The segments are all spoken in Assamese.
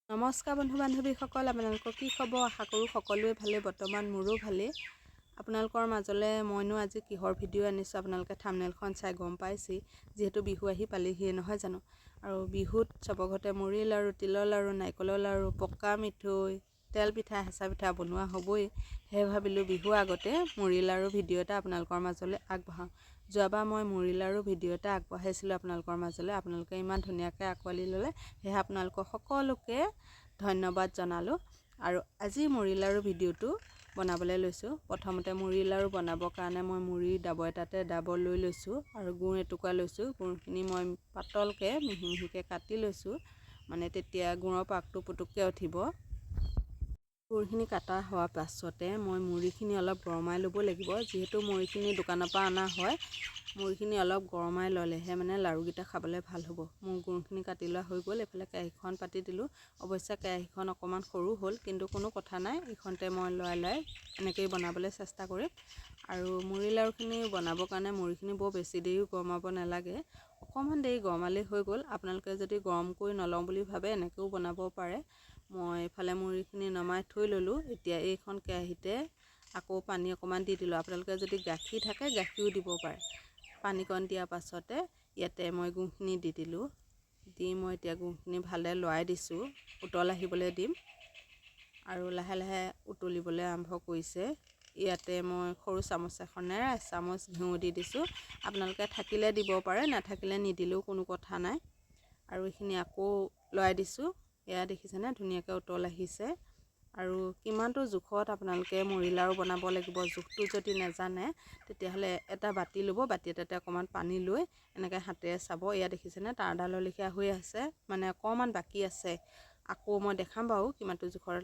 নমস্কাৰ বন্ধু বান্ধৱীসকল, আপোনালোকৰ কি খবৰ? আশা কৰোঁ সকলোৱে ভালে। বৰ্তমান মোৰো ভালেই। আপোনালোকৰ মাজলৈ মইনো আজি কিহৰ ভিডিঅ' আনিছোঁ আপোনালোকে থাম্বনেইলখন চাই গম পাইছেই। যিহেতু বিহু আহি পালেহিয়ে নহয় জানো, আৰু বিহুত চবৰ ঘৰতে মুড়ি লাড়ু, তিলৰ লাড়ু, নাৰিকলৰ লাড়ু, পকা মিঠৈ, তেল পিঠা, হেঁচা পিঠা বনোৱা হ'বই। সেয়ে ভাবিলোঁ বিহুৰ আগতে মুড়ি লাড়ু ভিডিঅ' এটা আপোনালোকৰ মাজলৈ আগবঢ়াওঁ। যোৱাবাৰ মই মুড়ি লাড়ু ভিডিঅ' এটা আগবঢ়াইছিলোঁ আপোনালোকৰ মাজলৈ, আপোনালোকে ইমান ধুনীয়াকৈ আঁকোৱালি ল'লে, সেয়ে আপোনালোকক সকলোকে ধন্যবাদ জনালোঁ। আৰু আজি মুড়ি লাড়ু ভিডিঅ'টো বনাবলৈ লৈছোঁ। প্ৰথমতে মুড়ি লাড়ু বনাবৰ কাৰণে মই মুড়ি ডাব এটাতে ডাব লৈ লৈছোঁ আৰু গুড় এটুকুৰা লৈছোঁ। গুড়খিনি মই পাতলকৈ মিহি মিহিকৈ কাটি লৈছোঁ, মানে তেতিয়া গুড়ৰ পাকটো পুটুককৈ উঠিব। গুড়খিনি কাটা হোৱাৰ পাছতে মই মুড়িখিনি অলপ গৰমাই ল'ব লাগিব। যিহেতু মুড়িখিনি দোকানৰ পৰা অনা হয়, মুড়িখিনি অলপ গৰমাই ল'লেহে মানে লাড়ুকেইটা খাবলৈ ভাল হ'ব। মোৰ গুড়খিনি কাটি লোৱা হৈ গ'ল। এইফালে কেৰাহীখন পাতি দিলোঁ। অৱশ্যে কেৰাহীখন অকণমান সৰু হ'ল, কিন্তু কোনো কথা নাই, এইখনতে মই লৰাই এনেকৈয়ে বনাবলৈ চেষ্টা কৰিম। আৰু মুড়ি লাড়ুখিনি বনাবৰ কাৰণে মুড়িখিনি বৰ বেছি দেৰিও গৰমাব নালাগে, অকণমান দেৰি গৰমালেই হৈ গ'ল। আপোনালোকে যদি গৰম কৰি নলওঁ বুলি ভাবে এনেকৈও বনাব পাৰে। মই এইফালে মুড়িখিনি নমাই থৈ ল'লোঁ। এতিয়া এইখন কেৰাহীতে আকৌ পানী অকণমান দি দিলোঁ। আপোনালোকে যদি গাখীৰ থাকে গাখীৰো দিব পাৰে। পানীকণ দিয়াৰ পাছতে ইয়াতে মই গুড়খিনি দি দিলোঁ। দি মই এতিয়া গুড়খিনি ভালদৰে লৰাই দিছোঁ, উতল আহিবলৈ দিম। আৰু লাহে লাহে উতলিবলৈ আৰম্ভ কৰিছে। ইয়াতে মই সৰু চামুচ এখনেৰে এচামুচ ঘিউ দি দিছোঁ। আপোনালোকে থাকিলে দিব পাৰে, নাথাকিলে নিদিলেও কোনো কথা নাই। আৰু এইখিনি আকৌ লৰাই দিছোঁ। এয়া দেখিছেনে ধুনীয়াকৈ উতল আহিছে। আৰু কিমানটো জোখত আপোনালোকে মুড়ি লাড়ু বনাব লাগিব, জোখটো যদি নাজানে তেতিয়াহ'লে এটা বাতি ল'ব, বাতি এটাতে অকণমান পানী লৈ এনেকৈ হাতেৰে চাব। এয়া দেখিছেনে তাঁৰডালৰ লেখীয়া হৈ আছে, মানে অকণমান বাকী আছে। আকৌ মই দেখাম বাৰু কিমানটো জোখৰ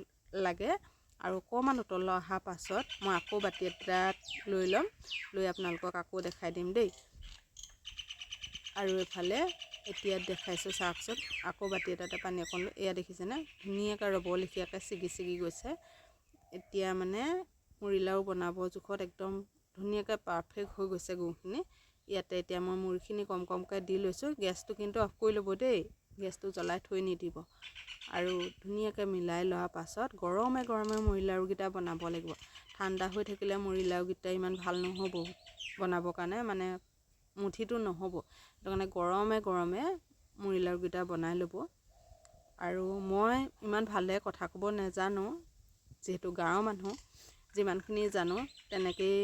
লাগে। আৰু অকণমান উতল অহাৰ পাছত মই আকৌ বাতি এটাত লৈ ল'ম, লৈ আপোনালোকক আকৌ দেখাই দিম দেই। আৰু এইফালে এতিয়া দেখাইছোঁ চাওকচোন, আকৌ বাতি এটাতে পানী অকণ লৈ, এয়া দেখিছেনে ধুনীয়াকৈ ৰবৰ লেখীয়াকৈ ছিগি ছিগি গৈছে। এতিয়া মানে মুড়ি লাড়ু বনাব জোখত একদম ধুনীয়াকৈ পাৰফেক্ট হৈ গৈছে গুড়খিনি। ইয়াতে এতিয়া মই মুড়িখিনি কম কমকৈ দি লৈছোঁ। গেছটো কিন্তু অফ কৰি ল'ব দেই, গেছটো জ্বলাই থৈ নিদিব। আৰু ধুনীয়াকৈ মিলাই লোৱাৰ পাছত গৰমে গৰমে মুড়ি লাড়ুকেইটা বনাব লাগিব। ঠাণ্ডা হৈ থাকিলে মুড়ি লাড়ুকেইটা ইমান ভাল নহ'ব বনাবৰ কাৰণে, মানে মুঠিটো নহ'ব। সেইটো কাৰণে গৰমে গৰমে মুড়ি লাড়ুকেইটা বনাই ল'ব। আৰু মই ইমান ভালদৰে কথা ক'ব নাজানো, যিহেতু গাঁৱৰ মানুহ, যিমানখিনি জানো তেনেকৈয়ে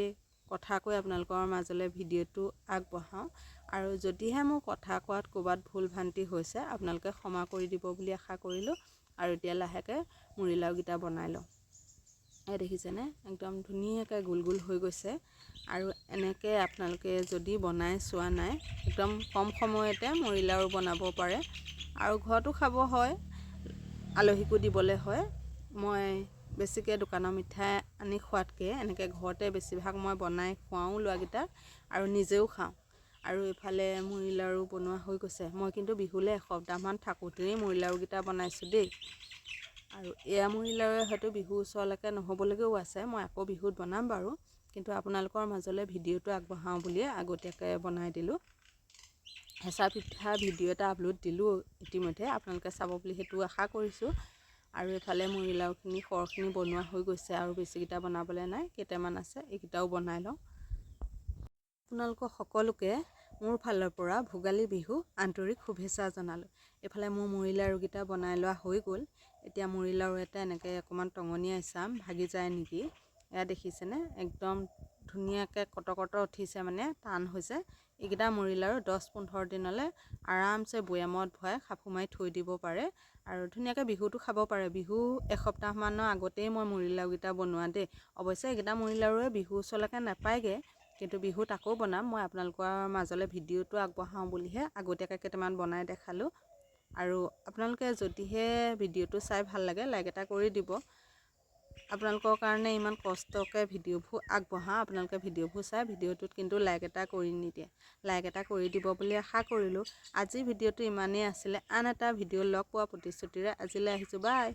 কথা কৈ আপোনালোকৰ মাজলৈ ভিডিঅ'টো আগবঢ়াওঁ। আৰু যদিহে মোৰ কথা কোৱাত ক'ৰবাত ভুল ভ্ৰান্তি হৈছে আপোনালোকে ক্ষমা কৰি দিব বুলি আশা কৰিলোঁ। আৰু এতিয়া লাহেকৈ মুড়ি লাড়ুকেইটা বনাই লওঁ। এই দেখিছেনে একদম ধুনীয়াকৈ গোল গোল হৈ গৈছে। আৰু এনেকৈ আপোনালোকে যদি বনাই চোৱা নাই, একদম কম সময়তে মুড়ি লাড়ু বনাব পাৰে আৰু ঘৰতো খাব হয়, আলহীকো দিবলৈ হয়। মই বেছিকৈ দোকানৰ মিঠাই আনি খোৱাতকৈ এনেকৈ ঘৰতে বেছিভাগ মই বনাই খুৱাওঁ ল'ৰাকেইটাক, আৰু নিজেও খাওঁ। আৰু এইফালে মুড়ি লাড়ু বনোৱা হৈ গৈছে। মই কিন্তু বিহুলৈ এসপ্তাহমান থাকোঁতেই মুড়ি লাড়ুকেইটা বনাইছোঁ দেই। আৰু এয়া মুড়ি লাড়ুৱে হয়তো বিহুৰ ওচৰলৈকে নহ'বলৈকেও আছে, মই আকৌ বিহুত বনাম বাৰু, কিন্তু আপোনালোকৰ মাজলৈ ভিডিঅ'টো আগবঢ়াওঁ বুলিয়ে আগতীয়াকৈ বনাই দিলোঁ। হেঁচা পিঠা ভিডিঅ' এটা আপলোড দিলোঁ ইতিমধ্যে, আপোনালোকে চাব বুলি সেইটো আশা কৰিছোঁ। আৰু এইফালে মুড়ি লাড়ুখিনি সৰহখিনি বনোৱা হৈ গৈছে, আৰু বেছিকেইটা বনাবলৈ নাই, কেইটামান আছে, এইকেইটাও বনাই লওঁ। আপোনালোকক সকলোকে মোৰ ফালৰ পৰা ভোগালী বিহু আন্তৰিক শুভেচ্ছা জনালোঁ। এইফালে মোৰ মুড়ি লাড়ুকেইটা বনাই লোৱা হৈ গ'ল। এতিয়া মুড়ি লাড়ু এটা এনেকৈ অকণমান টঙনিয়াই চাম ভাগি যায় নেকি। এয়া দেখিছেনে একদম ধুনীয়াকৈ কটকট উঠিছে, মানে টান হৈছে। এইকেইটা মুড়ি লাড়ু 10-15 দিনলৈ আৰামছে বৈয়ামত ভৰাই সাফু মাৰি থৈ দিব পাৰে, আৰু ধুনীয়াকৈ বিহুটো খাব পাৰে। বিহু এসপ্তাহমানৰ আগতেই মই মুড়ি লাড়ুকেইটা বনোৱা দেই। অৱশ্যে এইকেইটা মুড়ি লাড়ুৱে বিহুৰ ওচৰলৈকে নাপায়গৈ, কিন্তু বিহুত আকৌ বনাম। মই আপোনালোকৰ মাজলৈ ভিডিঅ'টো আগবঢ়াওঁ বুলিহে আগতীয়াকৈ কেইটামান বনাই দেখালোঁ। আৰু আপোনালোকে যদিহে ভিডিঅ'টো চাই ভাল লাগে লাইক এটা কৰি দিব। আপোনালোকৰ কাৰণে ইমান কষ্টকৈ ভিডিঅ'বোৰ আগবঢ়াওঁ, আপোনালোকে ভিডিঅ'বোৰ চাই ভিডিঅ'টোত কিন্তু লাইক এটা কৰি নিদিয়ে। লাইক এটা কৰি দিব বুলি আশা কৰিলোঁ। আজিৰ ভিডিঅ'টো ইমানেই আছিলে। আন এটা ভিডিঅ' লগ পোৱা প্ৰতিশ্ৰুতিৰে আজিলৈ আহিছোঁ। বাই।